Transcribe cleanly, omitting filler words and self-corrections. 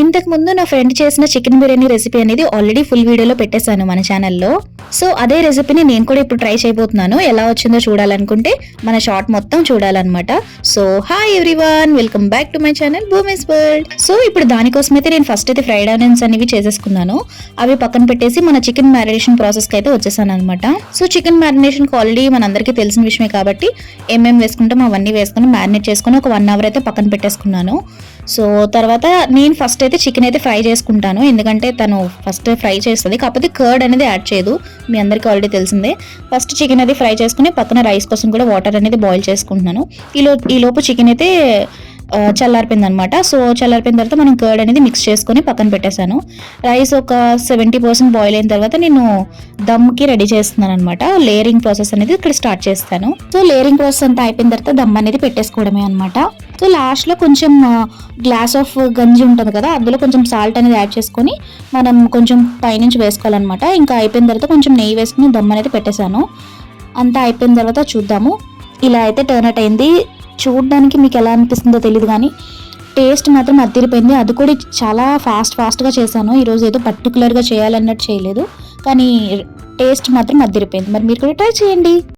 ఇంతకు ముందు నా ఫ్రెండ్ చేసిన చికెన్ బిర్యానీ రెసిపీ అనేది ఆల్రెడీ ఫుల్ వీడియోలో పెట్టేశాను మన ఛానల్లో. సో అదే రెసిపీని నేను కూడా ఇప్పుడు ట్రై చేయబోతున్నాను. ఎలా వచ్చిందో చూడాలనుకుంటే మన షార్ట్ మొత్తం చూడాలన్నమాట. So hi everyone, welcome back to my channel Bhumi's world. So ఇప్పుడు దానికోసం అయితే నేను ఫస్ట్ అయితే ఫ్రైడ్ ఆనియన్స్ అనేవి చేసేసుకున్నాను. అవి పక్కన పెట్టేసి మన చికెన్ మ్యారినేషన్ ప్రాసెస్కి అయితే వచ్చేసాను అనమాట. సో చికెన్ మ్యారినేషన్కి ఆల్రెడీ మనందరికీ తెలిసిన విషయమే కాబట్టి ఏమేమి వేసుకుంటాం అవన్నీ వేసుకుని మ్యారినేట్ చేసుకుని ఒక 1 అవర్ అయితే పక్కన పెట్టేసుకున్నాను. సో తర్వాత నేను ఫస్ట్ అయితే చికెన్ అయితే ఫ్రై చేసుకుంటాను, ఎందుకంటే తను ఫస్ట్ ఫ్రై చేస్తుంది, కాకపోతే కర్డ్ అనేది యాడ్ చేయదు, మీ అందరికీ ఆల్రెడీ తెలిసిందే. ఫస్ట్ చికెన్ అయితే ఫ్రై చేసుకుని పక్కన రైస్ కోసం కూడా వాటర్ అనేది బాయిల్ చేసుకుంటున్నాను. ఈ లోపు చికెన్ అయితే చల్లారిపోయింది అనమాట. సో చల్లారిపోయిన తర్వాత మనం కర్డ్ అనేది మిక్స్ చేసుకొని పక్కన పెట్టేశాను. రైస్ ఒక 70% బాయిల్ అయిన తర్వాత నేను దమ్కి రెడీ చేస్తున్నాను అనమాట. లేయరింగ్ ప్రాసెస్ అనేది ఇక్కడ స్టార్ట్ చేస్తాను. సో లేయరింగ్ ప్రాసెస్ అంతా అయిపోయిన తర్వాత దమ్ అనేది పెట్టేసుకోవడమే అనమాట. సో లాస్ట్లో కొంచెం గ్లాస్ ఆఫ్ గంజి ఉంటుంది కదా, అందులో కొంచెం సాల్ట్ అనేది యాడ్ చేసుకొని మనం కొంచెం పైనుంచి వేసుకోవాలన్నమాట. ఇంకా అయిపోయిన తర్వాత కొంచెం నెయ్యి వేసుకుని దమ్ అనేది పెట్టేశాను. అంతా అయిపోయిన తర్వాత చూద్దాము. ఇలా అయితే టర్న్ అవుట్ అయింది. చూడడానికి మీకు ఎలా అనిపిస్తుందో తెలియదు, కానీ టేస్ట్ మాత్రం అదిరిపోయింది. అది కూడా చాలా ఫాస్ట్గా చేశాను. ఈరోజు ఏదో పర్టికులర్గా చేయాలన్నట్టు చేయలేదు, కానీ టేస్ట్ మాత్రం అదిరిపోయింది. మరి మీరు కూడా ట్రై చేయండి.